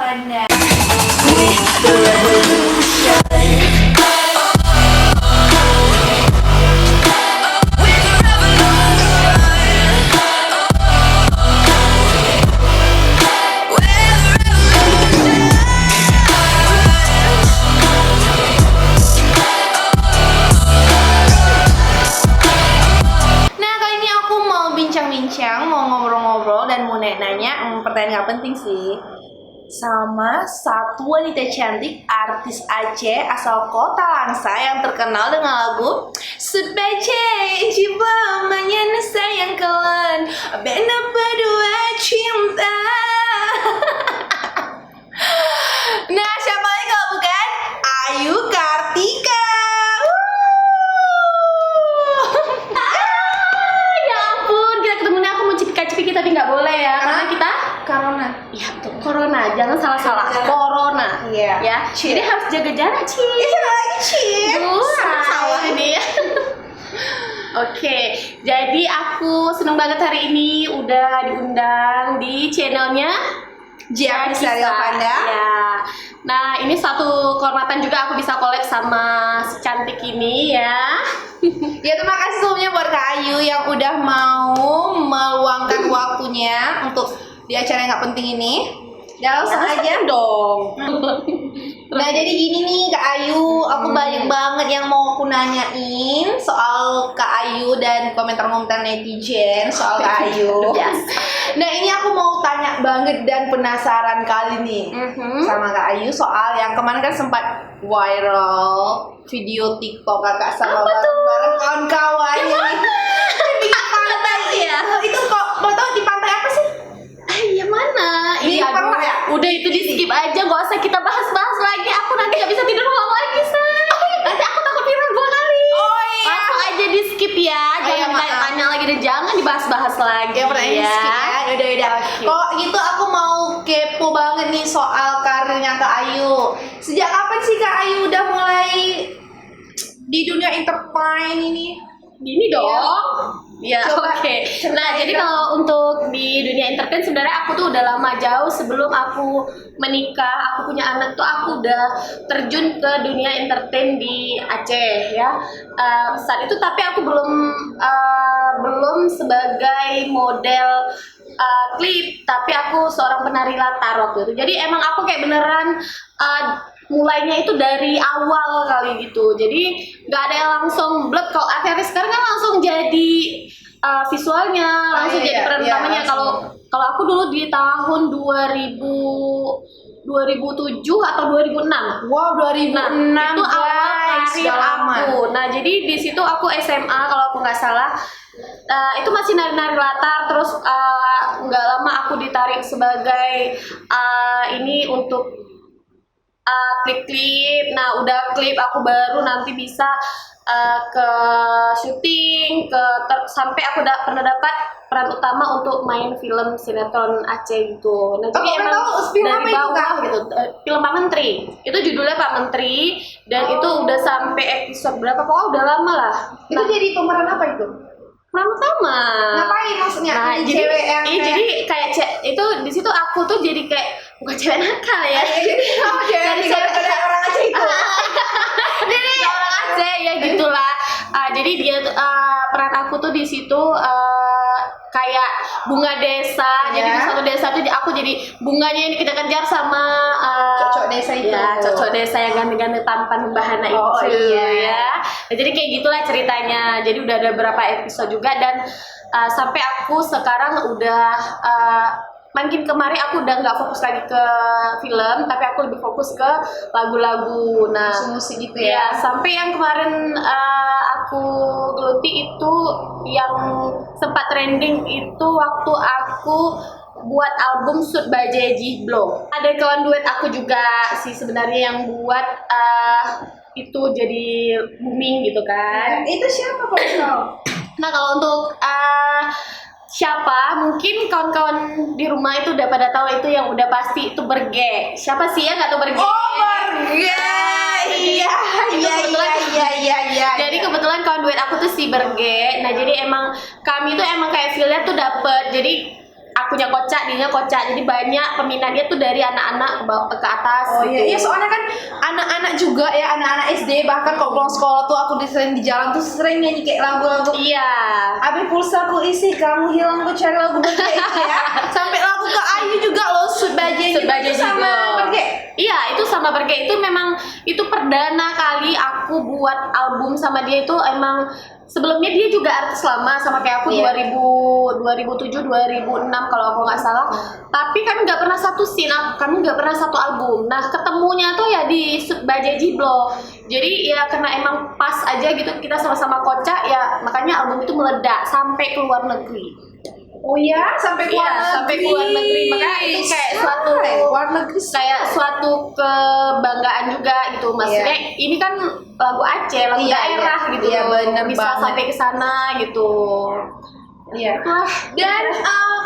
Panda. Mau ngobrol-ngobrol dan mau nanya pertanyaan gak penting sih sama satu wanita cantik artis Aceh asal kota Langsa yang terkenal dengan lagu Sud Bace Jiwa Manyana Sayang Kalian Benda Berdua Cinta. Nah, siapa lagi kalau bukan Ayu Kartika. Tapi nggak boleh ya, karena kita corona. Iya betul, corona, jangan salah-salah. Corona, iya. Ya. Jadi harus jaga jarak, Ci. Iya lagi, Ci. Salah ini ya. Oke, jadi aku seneng banget hari ini udah diundang di channelnya Gia Misario Panda. Ya. Nah, ini satu kehormatan juga aku bisa collab sama si cantik ini ya. Ya, terima kasih sebelumnya buat Kak Ayu yang udah mau meluangkan waktunya untuk di acara yang gak penting ini. Ya, langsung aja dong. Nah, jadi gini nih Kak Ayu, aku banyak banget yang mau aku nanyain soal Kak Ayu dan komentar-komentar netizen soal Kak Ayu. Yes. Nah, ini aku mau tanya banget dan penasaran kali nih sama Kak Ayu soal yang kemarin kan sempat viral video TikTok kakak sama bareng kawan-kawannya di pantai ya. Itu kok mau tahu di pantai apa sih? Yang mana? Iya, pernah ya? Udah itu di skip aja, gak usah kita bahas-bahas lagi. Aku nanti gak bisa tidur malam lagi, say. Nanti aku takut viral 2 kali. Oh iya. Langsung aja di skip ya. Jangan tanya lagi dan jangan dibahas-bahas lagi. Ya pernah di skip ya. Udah. Okay. Kok gitu aku mau kepo banget nih soal karirnya Kak Ayu. Sejak kapan sih Kak Ayu udah mulai di dunia entertain ini? Gini dong. Ya, oke. Nah, jadi kalau untuk di dunia entertain sebenarnya aku tuh udah lama, jauh sebelum aku menikah, aku punya anak tuh aku udah terjun ke dunia entertain di Aceh ya. Saat itu tapi aku belum sebagai model klip, tapi aku seorang penari latar waktu itu. Jadi emang aku kayak beneran mulainya itu dari awal kali gitu. Jadi nggak ada yang langsung blek. Kalau akhirnya sekarang kan langsung jadi visualnya, langsung jadi peran utamanya. Kalau aku dulu di tahun 2007 atau 2006. Wow, 2006. Nah, itu awal karir aku. Nah, jadi di situ aku SMA kalau aku nggak salah. Itu masih nari-nari latar, terus nggak lama aku ditarik sebagai ini untuk klip-klip. Nah, udah klip aku baru nanti bisa ke syuting, sampai aku pernah dapat peran utama untuk main film sinetron Aceh gitu. Nah, jadi emang dari bawah gitu. Film Pak Menteri. Itu judulnya Pak Menteri dan itu udah sampai episode berapa? Pokoknya udah lama lah. Itu jadi pemeran apa itu? Peran utama. Ngapain maksudnya? Nah, jadi cewek yang jadi kayak itu di situ aku tuh jadi kayak bukan cewek nakal ya. Jadi cewek orang Aceh itu. Jadi orang Aceh ya gitulah. Jadi dia peran aku tuh di situ kayak bunga desa. Jadi di suatu desa tuh aku jadi bunganya yang kita kejar sama cocok desa itu. Ya, cocok desa yang ganti-ganti tampan bahana itu ya. Nah, jadi kayak gitulah ceritanya. Jadi udah ada beberapa episode juga dan sampai aku sekarang udah makin kemarin aku udah nggak fokus lagi ke film, tapi aku lebih fokus ke lagu-lagu. Nah, musik gitu ya. Sampai yang kemarin aku geluti itu yang sempat trending itu waktu aku buat album Sud Baje Jiblo. Ada kawan duet aku juga sih sebenarnya yang buat itu jadi booming gitu kan. Itu siapa kok? Nah, kalau untuk siapa, mungkin kawan-kawan di rumah itu udah pada tahu itu yang udah pasti itu Berge. Siapa sih ya nggak tahu Berge? Oh, Berge. Iya. Jadi kebetulan kawan duet aku tuh si Berge. Nah, jadi emang kami tuh emang kayak feel-nya tuh dapet. Jadi akunya kocak, dia kocak, jadi banyak peminatnya tuh dari anak-anak ke atas. Oh gitu. iya, iya soalnya kan anak-anak juga ya, anak-anak SD bahkan kalau pulang sekolah tuh aku sering di jalan tuh sering nyanyi kayak lagu-lagu. Iya. Abi pulsaku isi, kamu hilang, aku cari lagu kayak itu ya. Sampai lagu ke Ayu juga loh, Sud Bajaj Sebagai sama Perge. Iya, itu sama Perge itu memang itu perdana kali aku buat album sama dia itu emang. Sebelumnya dia juga artis lama sama kayak aku 2007 2006 kalau aku nggak salah. Tapi kami nggak pernah satu scene, kami nggak pernah satu album. Nah ketemunya tuh ya di Bajaj Jiblo. Jadi ya karena emang pas aja gitu kita sama-sama kocak ya makanya album itu meledak sampai ke luar negeri. Oh ya, sampai keluar negeri. Sampai keluar negeri. Makanya itu kayak suatu luar negeri. Kayak suatu kebanggaan juga gitu. Maksudnya ini kan lagu Aceh, lagu daerah gitu. Iya, bener bisa banget. sampai ke sana gitu. Iya. Dan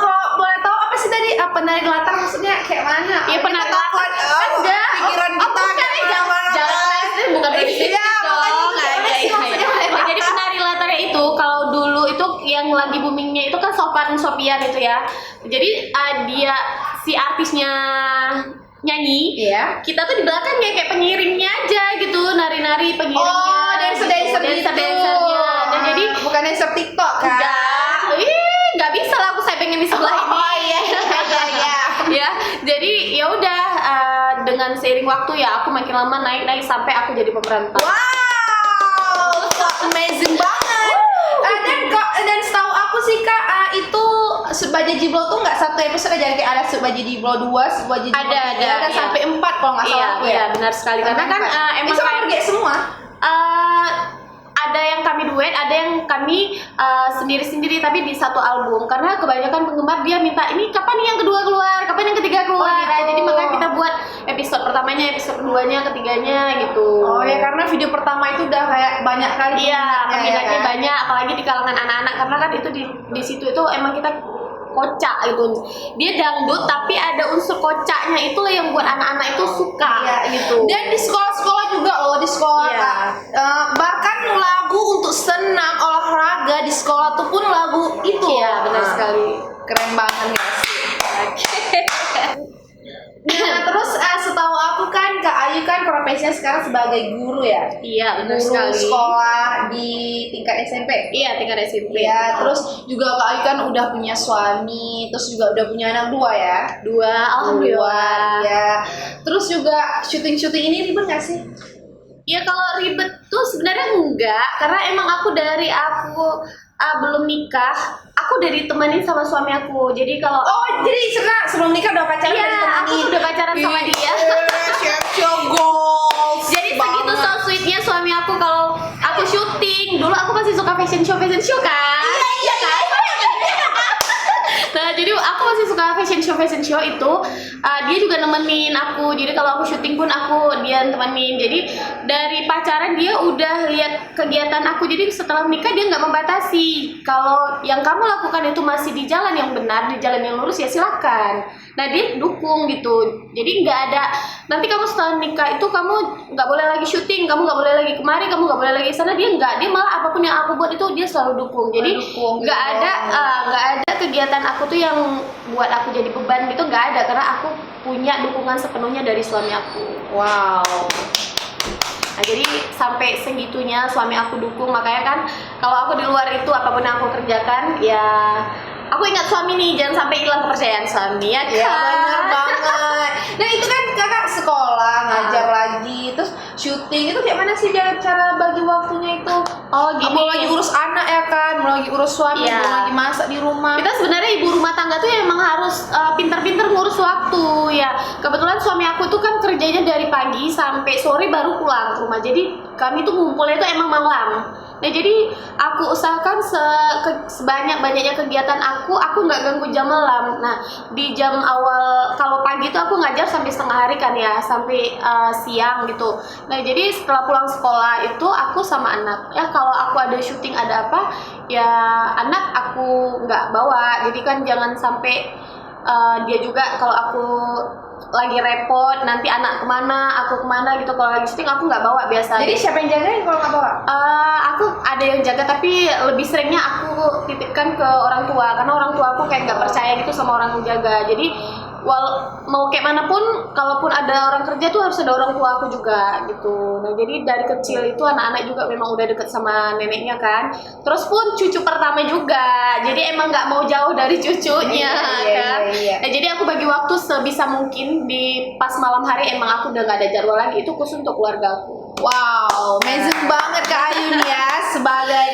kalau boleh tahu apa sih tadi penari latar maksudnya kayak mana? Iya penari latar kan enggak. Pikiran kita jangan bukan dari situ dong. Jadi penari latarnya itu kalau dulu itu yang lagi boomingnya itu kan Sofan Sopian itu ya. Jadi dia si artisnya nyanyi, kita tuh di belakang kayak pengiringnya aja gitu, nari-nari pengiringnya. Oh, dancer dancernya. Dan jadi bukan dancer TikTok kan? Nggak bisa lah aku saya pengen di sebelah ini. Oh iya. Ya, jadi ya udah dengan seiring waktu ya aku makin lama naik sampai aku jadi pemeran. Wow, amazing banget. Dan setahu aku sih Kak, itu Bajaj Jiblo tuh nggak satu episode aja, kayak ada Bajaj Jiblo 2, Bajaj Jiblo 3, ada sampai 4 kalau nggak salah aku ya. Iya, benar sekali. Karena kan emang itu Perge semua. Ada yang kami duet, ada yang kami sendiri-sendiri tapi di satu album. Karena kebanyakan penggemar dia minta ini kapan nih yang kedua keluar, kapan yang ketiga keluar. Gitu. Jadi makanya kita buat episode pertamanya, episode keduanya, ketiganya gitu. Oh ya, karena video pertama itu udah kayak banyak kali. Iya, peminatnya kan? banyak, apalagi di kalangan anak-anak karena kan itu di situ itu emang kita kocak gitu. Dia dangdut tapi ada unsur kocaknya itulah yang buat anak-anak itu suka gitu. Dan di sekolah-sekolah juga loh, di sekolah Kak. Bahkan lagu untuk senam, olahraga di sekolah tuh pun lagu itu. Iya, benar sekali. Keren banget guys. Nah, terus setahu aku kan Kak Ayu kan profesinya sekarang sebagai guru ya. Iya, benar Guru sekali. sekolah di tingkat SMP. Iya, tingkat SMP. Ya, terus juga Kak Ayu kan udah punya suami, terus juga udah punya anak 2 ya. 2, alhamdulillah. Ya. Terus juga syuting-syuting ini ribet nggak sih? Ya kalau ribet tuh sebenarnya enggak, karena emang aku dari aku belum nikah, aku udah ditemenin sama suami aku. Jadi kalau jadi sebelum nikah udah pacaran? Iya, aku tuh udah pacaran sama dia. Jadi segitu so sweetnya suami aku kalau aku syuting. Dulu aku masih suka fashion show kan? Iya kan? Nah, jadi aku masih suka fashion show itu dia juga nemenin aku. Jadi kalau aku syuting pun dia temenin. Jadi dari pacaran dia udah lihat kegiatan aku. Jadi setelah menikah dia nggak membatasi. Kalau yang kamu lakukan itu masih di jalan yang benar, di jalan yang lurus ya silakan. Nah dia dukung gitu. Jadi nggak ada nanti kamu setelah nikah itu kamu nggak boleh lagi syuting, kamu nggak boleh lagi kemari, kamu nggak boleh lagi sana. Dia nggak, dia malah apapun yang aku buat itu dia selalu dukung. Jadi nggak ada kegiatan aku tuh yang buat aku jadi beban gitu, nggak ada karena aku punya dukungan sepenuhnya dari suami aku. Wow. Nah, jadi sampai segitunya suami aku dukung, makanya kan kalau aku di luar itu apapun yang aku kerjakan ya aku ingat suami nih, jangan sampai hilang kepercayaan suami ya kan? Iya benar banget. Dan itu kan kakak sekolah ngajar lagi, terus syuting itu kayak mana sih cara bagi waktunya itu? Oh gini. Mau lagi urus anak ya kan, mau lagi urus suami, Iya. mau lagi masak di rumah. Kita sebenarnya ibu rumah tangga tuh emang harus pinter-pinter ngurus waktu ya. Kebetulan suami aku tuh kan kerjanya dari pagi sampai sore baru pulang ke rumah. Jadi kami tuh ngumpulnya tuh emang malam. Nah jadi aku usahakan sebanyak-banyaknya kegiatan aku nggak ganggu jam malam. Nah di jam awal kalau pagi tuh aku ngajar sampai setengah hari kan ya, sampai siang gitu. Nah jadi setelah pulang sekolah itu aku sama anak ya, kalau aku ada syuting ada apa ya anak aku nggak bawa. Jadi kan jangan sampai dia juga kalau aku lagi repot, nanti anak kemana, aku kemana gitu. Kalau lagi syuting aku nggak bawa biasanya. Jadi siapa yang jagain kalau nggak bawa? Aku ada yang jaga, tapi lebih seringnya aku titipkan ke orang tua, karena orang tua aku kayak nggak percaya gitu sama orang yang jaga. Jadi mau kayak manapun, kalaupun ada orang kerja tuh harus ada orang tua aku juga gitu. Nah jadi dari kecil itu anak-anak juga memang udah deket sama neneknya kan. Terus pun cucu pertama juga, jadi emang nggak mau jauh dari cucunya kan. Nah jadi aku bagi waktu sebisa mungkin di pas malam hari, emang aku udah nggak ada jadwal lagi, itu khusus untuk keluarga aku. Wow, amazing banget Kak Ayu nih ya, sebagai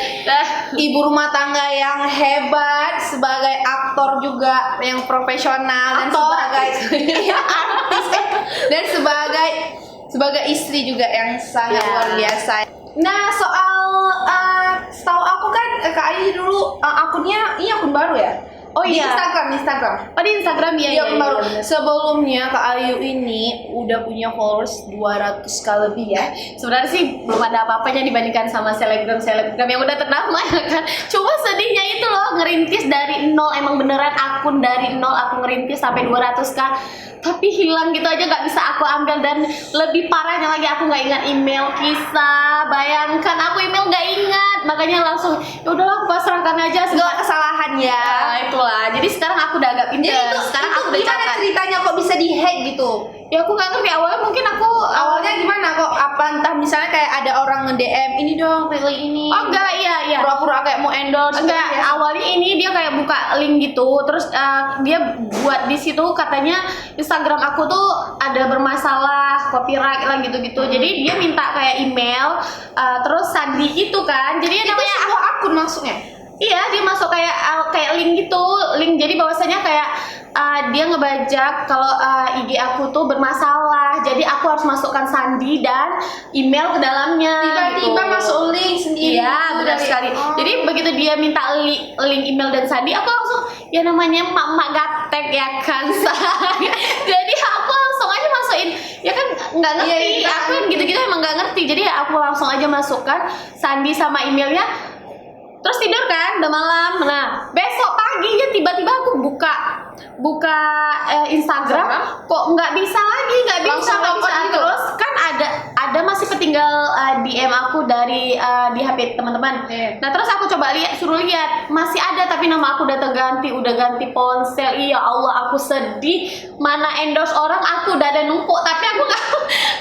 ibu rumah tangga yang hebat, sebagai aktor juga yang profesional, dan sebagai artis dan sebagai istri juga yang sangat luar biasa. Nah, soal setahu aku kan Kak Ayu dulu akunnya ini akun baru ya? Oh di iya. Instagram. Oh di Instagram ya. Iya, baru. Sebelumnya Kak Ayu ini udah punya followers 200k lebih ya. Sebenarnya sih belum ada apa-apanya dibandingkan sama selebgram yang udah ternama ya kan. Cuma sedihnya itu loh, ngerintis dari nol, emang beneran akun dari nol aku ngerintis sampai 200k. Tapi hilang gitu aja, nggak bisa aku ambil. Dan lebih parahnya lagi, aku nggak ingat email Kisah. Bayangkan aku email nggak ingat, makanya langsung ya udahlah aku pasrahkan aja segala Kesalahan ya. Nah, itulah. Jadi sekarang aku udah agak pintar. Sekarang aku udah gimana catat. ceritanya kok bisa dihack gitu? Ya aku nggak ngerti, awalnya mungkin aku Awalnya gimana kok? Apa entah misalnya kayak ada orang nge-DM ini dong, pilih ini. Oh enggak, iya. Pura-pura kayak mau endorse. Enggak, gitu ya. awalnya ini dia kayak buka link gitu, terus dia buat di situ katanya Instagram aku tuh ada bermasalah copyright lah gitu-gitu. Jadi dia minta kayak email, terus sandi gitu kan. Jadi Itu namanya sebuah akun maksudnya. iya, dia masuk kayak link gitu, link. Jadi bahwasanya kayak dia ngebajak kalau IG aku tuh bermasalah. Jadi aku harus masukkan sandi dan email ke dalamnya. Tiba-tiba gitu. Masuk link sendiri. Iya, benar sekali. Jadi begitu dia minta link email dan sandi, aku langsung ya namanya mak-mak gaptek ya kan. Jadi aku langsung aja masukin. Ya kan nggak ngerti. Iya, aku yang gitu-gitu emang nggak ngerti. Jadi aku langsung aja masukkan sandi sama emailnya. Terus tidur kan, udah malam. Nah, besok paginya tiba-tiba aku buka Instagram, kok nggak bisa lagi. Terus kan ada masih ketinggal DM aku dari di HP teman-teman. Nah terus aku coba suruh lihat, masih ada tapi nama aku udah ganti ponsel. Iya Allah, aku sedih. Mana endorse orang, aku udah ada numpuk, tapi aku nggak,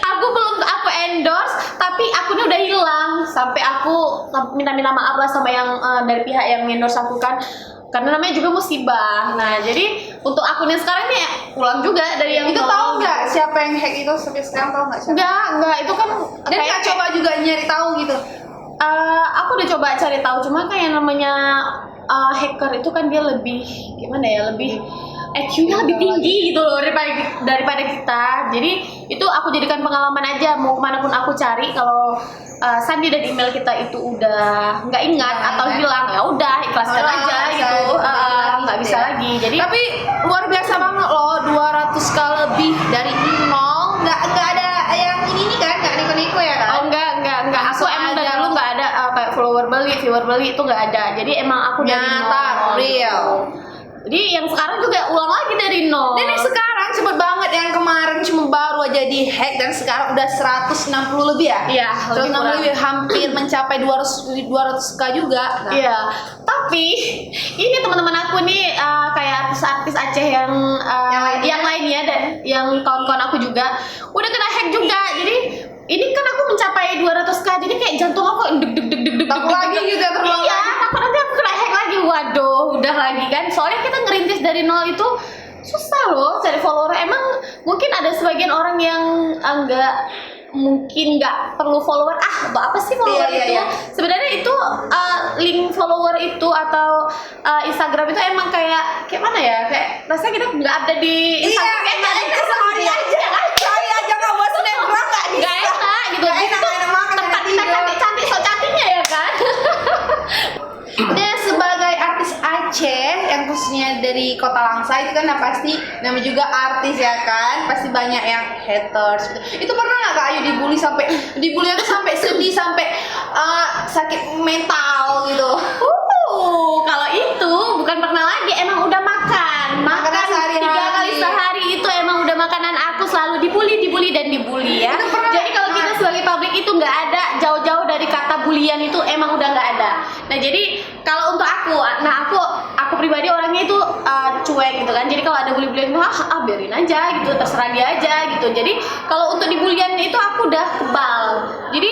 aku belum aku endorse, tapi akunnya udah hilang. Sampai aku minta maaf lah sama yang dari pihak yang endorse aku kan, karena namanya juga musibah. Nah jadi untuk akunnya sekarang nih pulang juga dari yang Itu tahu nggak siapa yang hack itu sampai sekarang, tahu nggak siapa? Enggak, itu kan Dan nggak coba juga nyari tahu gitu. aku udah coba cari tahu, cuma kayak namanya hacker itu kan dia lebih gimana ya, lebih EQ-nya lebih tinggi gitu loh daripada kita. Jadi itu aku jadikan pengalaman aja, mau kemanapun aku cari, kalau sandi dan email kita itu udah nggak ingat atau hilang, ya udah ikhlaskan aja gitu, nggak bisa lagi. Jadi tapi luar biasa banget loh, 200k lebih dari nol. Nggak ada yang ini kan, nggak neko-neko ya kan? oh enggak. Aku emang dari dulu nggak ada kayak viewer beli itu nggak ada. Jadi emang aku dari Nyata, nol. real. Jadi yang sekarang juga ulang lagi dari nol. Dan yang sekarang cepet banget, yang kemarin cuma baru aja di hack dan sekarang udah 160 lebih ya? Iya, lebih 160 lebih, hampir mencapai 200k juga. Nah. Iya, tapi ini teman-teman aku nih kayak artis-artis Aceh yang lainnya dan yang kawan-kawan aku juga udah kena hack juga. Jadi ini kan aku mencapai 200k, jadi kayak jantung aku deg. Takut lagi juga terulang. Iya, takut nanti aku kena hack lagi. Waduh, udah lagi kan. Soalnya kita ngerintis dari nol itu susah loh cari follower. Emang mungkin ada sebagian orang yang mungkin nggak perlu follower. Apa sih follower itu? Iya. Sebenarnya itu link follower itu atau Instagram itu emang kayak mana ya? Kayak rasanya kita nggak ada di Instagram, kayak nggak ada sehari aja kan? Sehari aja nggak buat snapgram nggak bisa. Nggak enak gitu. Nggak enak makan, Tempat kita cantik sok cantiknya ya kan? Dia sebagai artis Aceh yang khususnya dari Kota Langsa itu kan pasti namanya juga artis ya kan, pasti banyak yang haters gitu. Itu pernah nggak Kak Ayu dibully tuh sampai sedih, sampai sakit mental gitu? Kalau itu bukan pernah lagi, emang udah makan Makanan sehari-hari. 3 kali sehari itu emang udah makanan aku selalu dibully dan dibully ya. Jadi kalau kita sebagai publik itu nggak ada jauh-jauh dari kata bulian itu emang udah nggak ada. Nah jadi kalau untuk aku, aku pribadi orangnya itu cuek gitu kan. Jadi kalau ada bully-bulian itu biarin aja gitu, terserah dia aja gitu. Jadi kalau untuk dibulian itu aku udah kebal. Jadi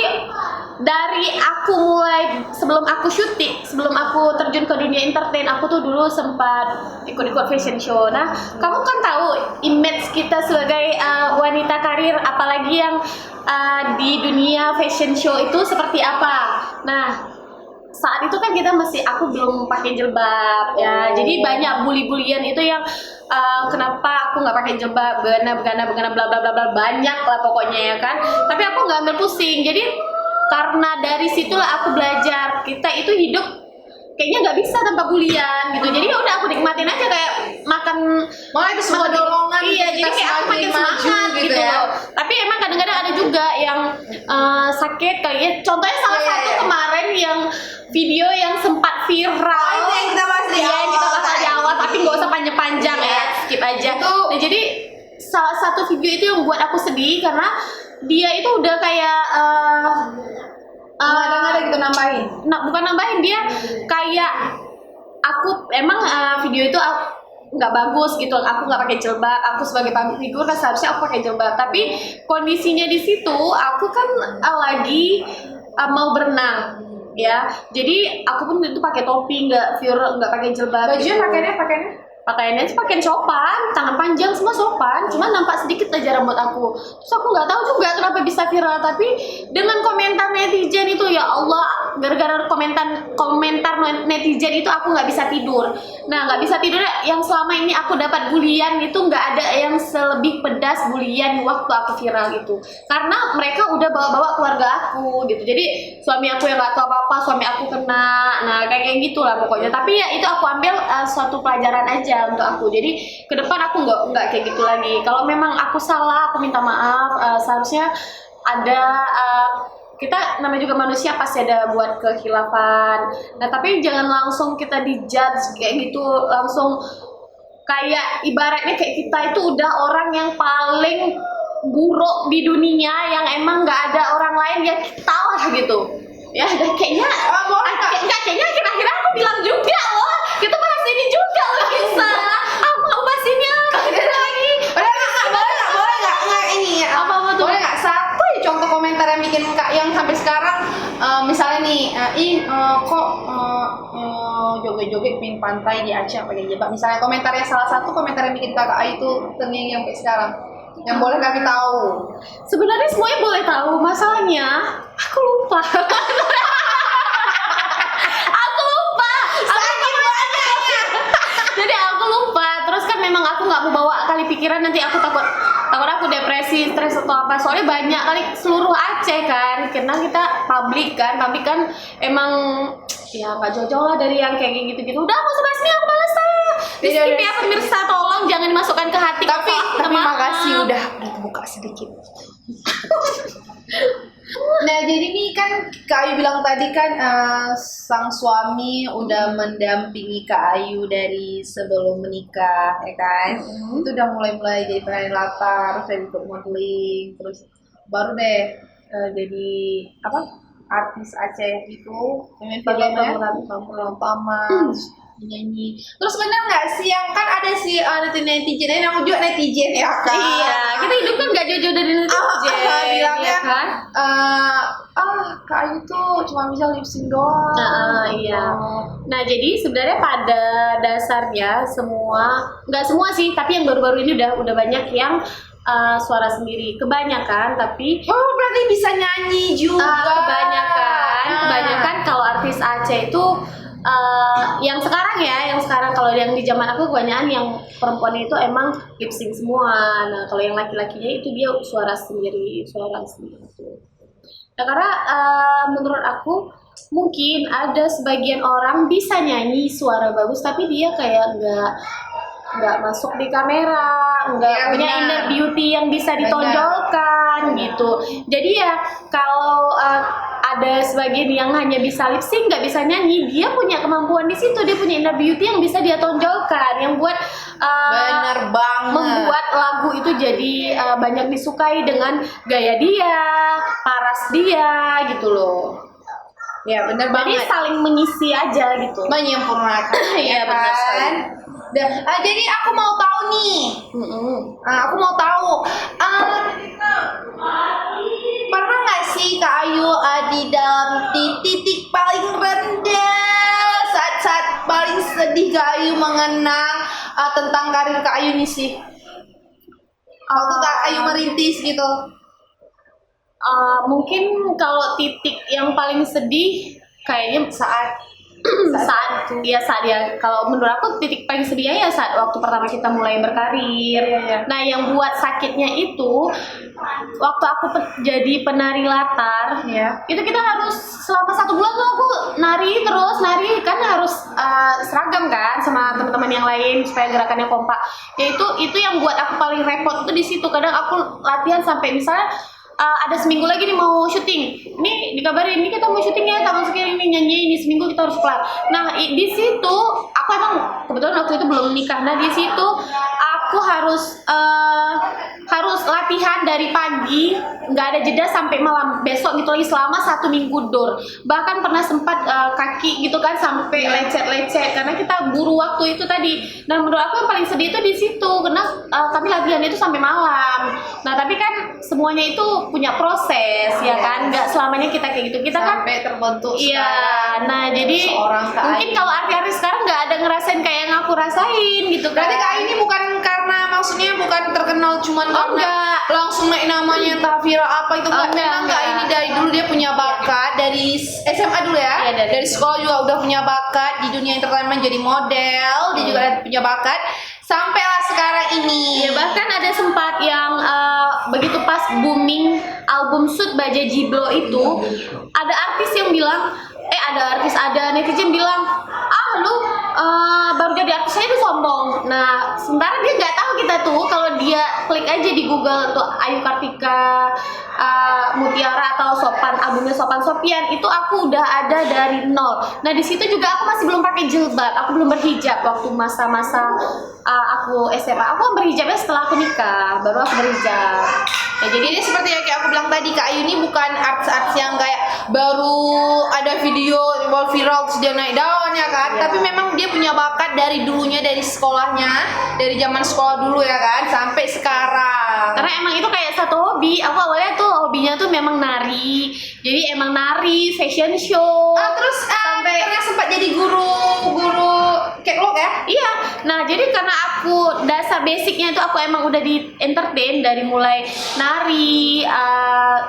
dari aku mulai sebelum aku syuting, sebelum aku terjun ke dunia entertain, aku tuh dulu sempat ikut-ikut fashion show. Nah, kamu kan tahu image kita sebagai wanita karir, apalagi yang di dunia fashion show itu seperti apa. Nah, saat itu kan aku belum pakai jilbab ya, jadi banyak bully-bulian itu yang kenapa aku nggak pakai jilbab, bla bla bla banyak lah pokoknya ya kan. Tapi aku nggak ambil pusing. Jadi karena dari situlah aku belajar kita itu hidup kayaknya nggak bisa tanpa bulian gitu. Jadi ya udah aku nikmatin aja kayak makan, malah itu semua dorongan. Iya, jadi kayak aku makin semangat gitu ya. Tapi emang kadang-kadang ada juga yang sakit kayak ya. Contohnya salah satu kemarin yang video yang sempat viral. Yang kita bahas di awal, tapi nggak usah panjang-panjang ya, skip aja. Nah, jadi salah satu video itu yang buat aku sedih karena dia itu udah kayak ada gitu nambahin. Bukan nambahin, dia kayak aku emang video itu nggak bagus gitu. Aku nggak pakai jilbab. Aku sebagai public figure kan seharusnya aku pakai jilbab. Tapi kondisinya di situ aku kan lagi mau berenang ya. Jadi aku pun itu pakai topi, nggak pakai jilbab. Bajunya gitu. Pakaiannya sih pakaian sopan, tangan panjang semua sopan, cuma nampak sedikit aja rambut aku. Terus aku nggak tahu juga kenapa bisa viral, tapi dengan komentar netizen itu ya Allah, gara-gara komentar netizen itu aku nggak bisa tidur. Nah, nggak bisa tidur yang selama ini aku dapat bulian itu nggak ada yang selebih pedas bulian waktu aku viral gitu. Karena mereka udah bawa-bawa keluarga aku gitu. Jadi suami aku yang nggak tahu apa-apa, suami aku kena, nah kayak gitulah pokoknya. Tapi ya itu aku ambil suatu pelajaran aja untuk aku. Jadi ke depan aku nggak kayak gitu lagi. Kalau memang aku salah, aku minta maaf. Seharusnya ada kita namanya juga manusia, pasti ada buat kekhilafan. Nah, tapi jangan langsung kita dijudge kayak gitu, langsung kayak ibaratnya kayak kita itu udah orang yang paling buruk di dunia, yang emang nggak ada orang lain yang kita lah gitu. Ya, dan kayaknya kayaknya akhir-akhir aku bilang juga loh, kita bahas ini juga loh bisa. Aku nggak bahas ini lagi. Boleh nggak ini ya? Apa tuh? Boleh nggak satu ya contoh komentar yang bikin kak yang sampai sekarang misalnya nih, kok joget-joget pin pantai di Aceh pakai jilbab. Misalnya komentarnya salah satu komentar yang bikin kakak Ai itu terngiang sampai sekarang. Yang boleh kami tahu. Sebenarnya semuanya boleh tahu, masalahnya aku lupa. Jadi aku lupa. Terus kan memang aku nggak mau bawa kali pikiran, nanti aku takut aku depresi, stres atau apa. Soalnya banyak kali seluruh Aceh kan, karena kita publik kan emang ya nggak jauh-jauh lah dari yang kayak gitu-gitu. Udah aku bahas ini, aku males di skip ya pemirsa, tolong jangan dimasukkan ke hati. Tapi makasih udah kebuka sedikit. Nah, jadi nih kan Kak Ayu bilang tadi kan sang suami udah mendampingi Kak Ayu dari sebelum menikah, ya kan? Itu udah mulai jadi penyanyi latar, terus ikut modeling, terus baru deh jadi artis Aceh itu dengan filmnya Pama nyanyi. Terus bener nggak sih yang kan ada si netizen ini, aku juga netizen ya kan? Iya, kita hidup kan nggak jauh-jauh dari netizen. Bilangnya ya kan? Kak Ayu tuh cuma bisa lip sync doang. Iya. Nah, jadi sebenarnya pada dasarnya nggak semua sih, tapi yang baru-baru ini udah banyak yang suara sendiri, kebanyakan. Tapi berarti bisa nyanyi juga. Kebanyakan kalau artis Aceh itu yang sekarang kalau yang di zaman aku kebanyakan yang perempuan itu emang lip sync semua. Nah, kalau yang laki-lakinya itu dia suara sendiri. Nah, karena menurut aku mungkin ada sebagian orang bisa nyanyi suara bagus, tapi dia kayak nggak masuk di kamera, nggak punya inner beauty yang bisa ditonjolkan gitu. Jadi ya kalau ada sebagian yang hanya bisa lip sync, nggak bisa nyanyi, dia punya kemampuan di situ, dia punya inner beauty yang bisa dia tonjolkan, yang buat Bener banget. membuat lagu itu jadi banyak disukai dengan gaya dia, paras dia gitu loh. Ya bener Jadi banget. saling mengisi aja gitu. Menyempurnakan. Iya, ya benar sekali. kan? Jadi aku mau tahu nih. Aku mau tahu. Pernah nggak sih Kak Ayu di dalam titik paling rendah, saat-saat paling sedih Kak Ayu mengenang tentang karir Kak Ayu nih sih? Waktu Kak Ayu merintis gitu. Mungkin kalau titik yang paling sedih kayaknya saat kalau menurut aku titik paling sedihnya ya saat waktu pertama kita mulai berkarir. Iya. Nah, yang buat sakitnya itu waktu aku jadi penari latar, Iya. itu kita harus selama 1 bulan tuh aku nari kan harus seragam kan sama teman-teman yang lain supaya gerakannya kompak. Ya itu yang buat aku paling repot itu di situ. Kadang aku latihan sampai misalnya ada seminggu lagi nih mau syuting, ini dikabarin ini kita mau syuting ya tanggal sekian ini nyanyi ini seminggu kita harus kelar. Nah di situ aku emang kebetulan waktu itu belum nikah. Nah di situ aku harus latihan dari pagi nggak ada jeda sampai malam besok gitu lagi selama 1 minggu dor. Bahkan pernah sempat kaki gitu kan sampai lecet-lecet karena kita buru waktu itu tadi. Nah menurut aku yang paling sedih itu di situ karena kami latihan itu sampai malam. Nah tapi kan semuanya itu punya proses ya kan, nggak selamanya kita kayak gitu. Kita Sampai kan terbentuk iya. Nah jadi seorang Kak mungkin Ayu. kalau artis sekarang nggak ada ngerasain kayak yang aku rasain gitu kan. Berarti Kak Ayu ini bukan karena maksudnya bukan terkenal cuman karena enggak. langsung naik namanya entah viral apa itu enggak. Enggak, Memang Kak enggak. ini dari dulu dia punya bakat dari SMA dulu ya. Iya, dari sekolah juga udah punya bakat di dunia entertainment jadi model, dia juga punya bakat sampailah sekarang ini. Ya bahkan ada sempat yang begitu pas booming album Sud Baja Jiblo itu ada artis yang bilang ada netizen bilang lu baru jadi artis aja tuh sombong. Nah sementara dia nggak tahu kita tuh kalau dia klik aja di Google tuh Ayu Kartika Mutiara atau albumnya Sopan Sopian itu aku udah ada dari nol. Nah di situ juga aku masih belum pakai jilbab, aku belum berhijab waktu masa-masa aku SMA. Aku berhijabnya setelah aku nikah, baru aku berhijab. Ya, jadi Jadi seperti yang kayak aku bilang tadi, Kak Ayu ini bukan artis-artis yang kayak baru ada video viral terus dia naik daun ya kan. Iya. Tapi memang dia punya bakat dari dulunya, dari sekolahnya, dari zaman sekolah dulu ya kan sampai sekarang. karena emang itu kayak satu hobi. Aku awalnya tuh hobinya tuh memang nari. Jadi emang nari, fashion show. Terus pernah sempat jadi guru catwalk ya? Iya, nah jadi karena aku dasar basicnya itu aku emang udah di entertain dari mulai nari,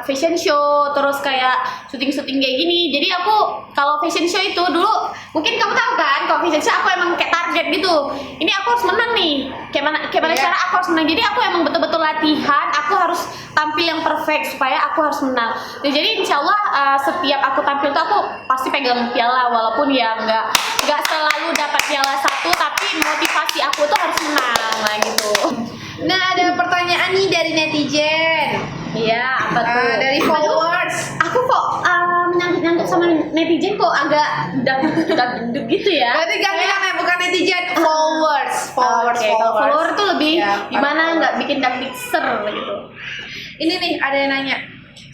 fashion show, terus kayak syuting-syuting kayak gini. Jadi aku kalau fashion show itu dulu mungkin kamu tahu kan, kalau fashion show aku emang kayak target gitu. Ini aku harus menang nih. Kayak mana Iya. cara aku harus menang. Jadi aku emang betul-betul latihan. Aku harus tampil yang perfect supaya aku harus menang. Nah, jadi insya Allah setiap aku tampil tuh aku pasti pegang piala walaupun ya nggak selalu dapat piala 1 tapi motivasi aku tuh harus menang lah gitu. Nah, ada pertanyaan nih dari netizen. Iya, apa tuh? Dari Aduh, followers. aku kok menyangkut sama netizen kok agak deg gitu ya. Berarti ganti bukan netizen, followers. Oke, kalau follower tuh lebih Ya, gimana nggak bikin ser gitu. Ini nih ada yang nanya.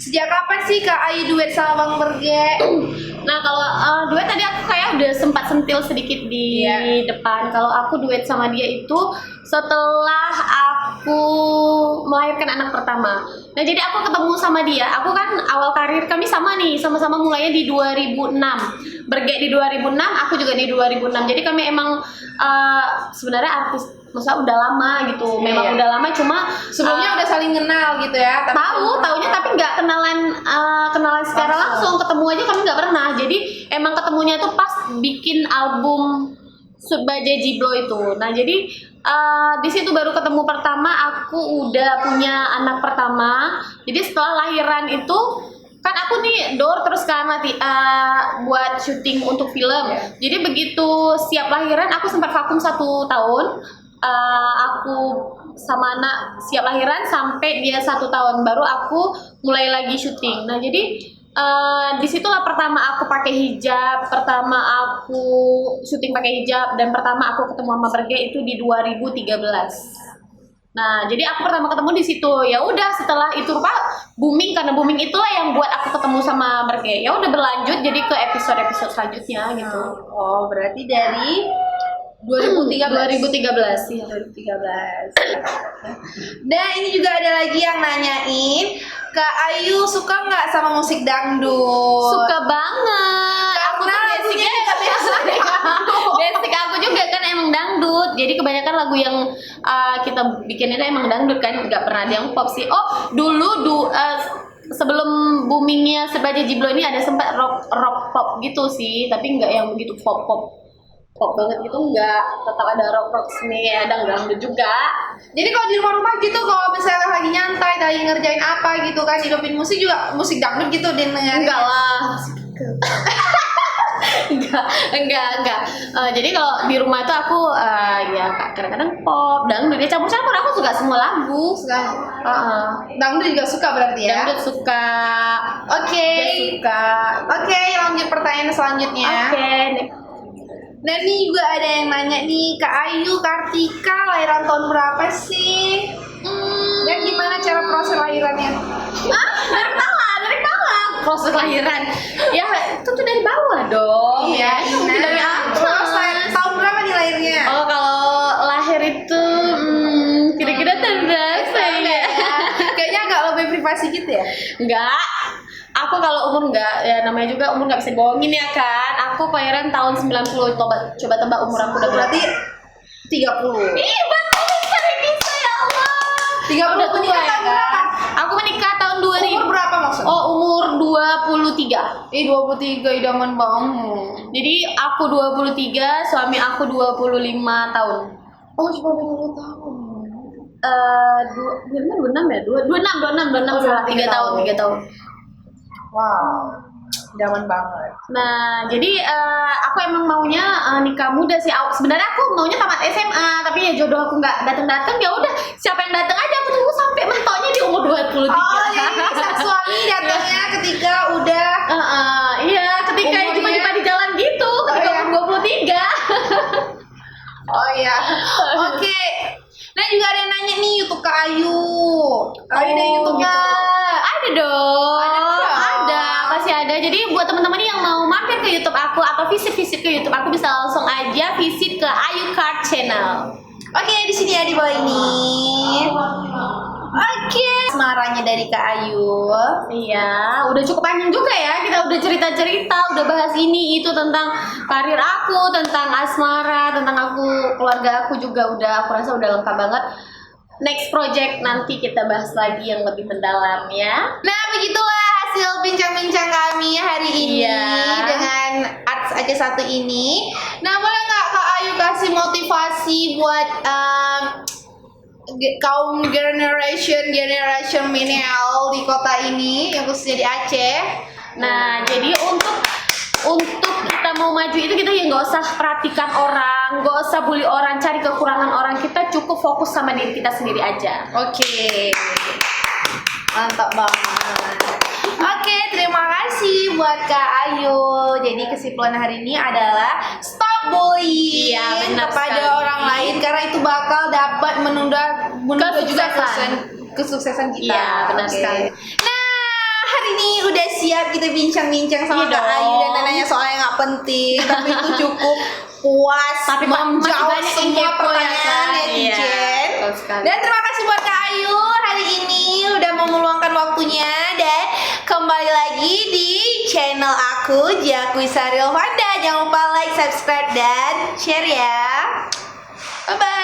Sejak kapan sih Kak Ayu duet sama Bang Berge? Nah kalau duet tadi aku kayak udah sempat sentil sedikit di Iya. depan. Kalau aku duet sama dia itu setelah aku melahirkan anak pertama. Nah jadi aku ketemu sama dia. Aku kan awal karir kami sama nih, sama-sama mulainya di 2006. Berge di 2006, aku juga di 2006. Jadi kami emang sebenarnya artis. Masa udah lama gitu, memang Iya. udah lama cuma Sebelumnya udah saling kenal gitu ya? taunya tapi nggak kenalan secara langsung, ketemu aja kami nggak pernah. Jadi emang ketemunya tuh pas bikin album Sud Baja Jiblo itu. Nah jadi di situ baru ketemu pertama, aku udah punya anak pertama. Jadi setelah lahiran itu kan aku nih door terus kan buat syuting untuk film. Jadi begitu siap lahiran aku sempat vakum 1 tahun. Aku sama anak siap lahiran sampai dia 1 tahun baru aku mulai lagi syuting. Nah jadi Disitulah pertama aku pakai hijab, pertama aku syuting pakai hijab, dan pertama aku ketemu sama Berge itu di 2013. Nah, jadi aku pertama ketemu di situ. Ya udah, setelah itu booming, karena booming itulah yang buat aku ketemu sama Berge. Ya udah berlanjut jadi ke episode-episode selanjutnya gitu. Oh, berarti dari 2013 sih. 2013. Dan ini juga ada lagi yang nanyain, Kak Ayu suka nggak sama musik dangdut? Suka banget. Aku tuh basicnya basic aku juga kan emang dangdut. Jadi kebanyakan lagu yang kita bikin itu emang dangdut kan, nggak pernah ada yang pop sih. Oh, dulu sebelum boomingnya Sebaja Jiblo ini ada sempat rock pop gitu sih, tapi nggak yang begitu pop banget gitu, enggak. Tetap ada rock seni, ada dangdut juga. Jadi kalau di rumah-rumah gitu, kalau misalnya lagi nyantai, lagi ngerjain apa gitu kan, hidupin musik juga, musik dangdut gitu dengerin. Enggak lah. enggak. Jadi kalau di rumah itu aku ya kadang-kadang pop, dangdut, ya campur-campur. Aku suka semua lagu. Dangdut juga suka berarti ya? Dangdut suka. Oke. Suka. Oke, lanjut pertanyaan selanjutnya. Oke. Dan ini juga ada yang nanya nih, Kak Ayu Kartika lahiran tahun berapa sih? Dan gimana cara proses lahirannya? Dari bawah proses lahiran. Ya itu tuh dari bawah dong. Iya, dari atas. Tahun berapa nih lahirnya? Oh, kalau lahir itu kira-kira tahun berapa ya? Kayaknya agak lebih privasi gitu ya? Enggak. Aku kalau umur enggak, ya namanya juga umur nggak bisa dibohongin ya kan. Aku kelahiran tahun 90. Coba tebak umur aku udah berapa? Berarti 30. Ih, betul sekali bisa ya Allah. 30 udah tua menikah ya tahun kan. berapa? Aku menikah tahun 2000. Umur berapa maksudnya? Oh, umur 23. 23 idaman banget. Jadi aku 23, suami aku 25 tahun. Oh, cuma beda 2 tahun. 26 ya? 26 Oh, 3 tahun. Wow, zaman banget. Nah, jadi aku emang maunya nikah muda sih. Sebenarnya aku maunya tamat SMA, tapi ya jodoh aku nggak datang. Ya udah, siapa yang datang aja aku tunggu sampai mentoknya di umur 23. Oh, jadi sang suami datangnya ketika udah iya, ketika cuma di jalan gitu, ketika umur 23. Oh iya. Oke. Nah, juga ada yang nanya nih YouTube Kak Ayu. Ada YouTube gitu. Ada dong. Ada. Pasti ada. Jadi buat teman-teman yang mau mampir ke YouTube aku atau visit ke YouTube aku, bisa langsung aja visit ke Ayu Card Channel. Oke, di sini ya di bawah ini. Oke, asmaranya dari Kak Ayu. Iya, udah cukup panjang juga ya. Kita udah cerita-cerita, udah bahas ini itu tentang karir aku, tentang asmara, tentang aku, keluarga aku juga udah, aku rasa udah lengkap banget. Next project nanti kita bahas lagi yang lebih mendalam ya. Nah, begitulah hasil bincang-bincang kami hari ini dengan Artis Aceh 1 ini. Nah, boleh nggak Kak Ayu kasih motivasi buat kaum generation milenial di kota ini yang khususnya di Aceh? Nah, jadi untuk kita mau maju itu kita ya nggak usah perhatikan orang, nggak usah bully orang, cari kekurangan orang, kita cukup fokus sama diri kita sendiri aja. Oke. Mantap banget. Oke, terima kasih buat Kak Ayu. Jadi kesimpulan hari ini adalah stop bullying kepada orang lain, karena itu bakal dapat menunda juga kesuksesan kita. Iya, benar sekali. Nah, hari ini udah siap kita bincang-bincang sama Kak Ayu dan nanya soal yang nggak penting, tapi itu cukup puas tapi menjawab semua pertanyaan netizen. Dan terima kasih buat Kak Ayu hari ini udah mau meluangkan waktunya, dan kembali lagi di channel aku Jakwi Saril Fanda. Jangan lupa like, subscribe, dan share ya. Bye bye.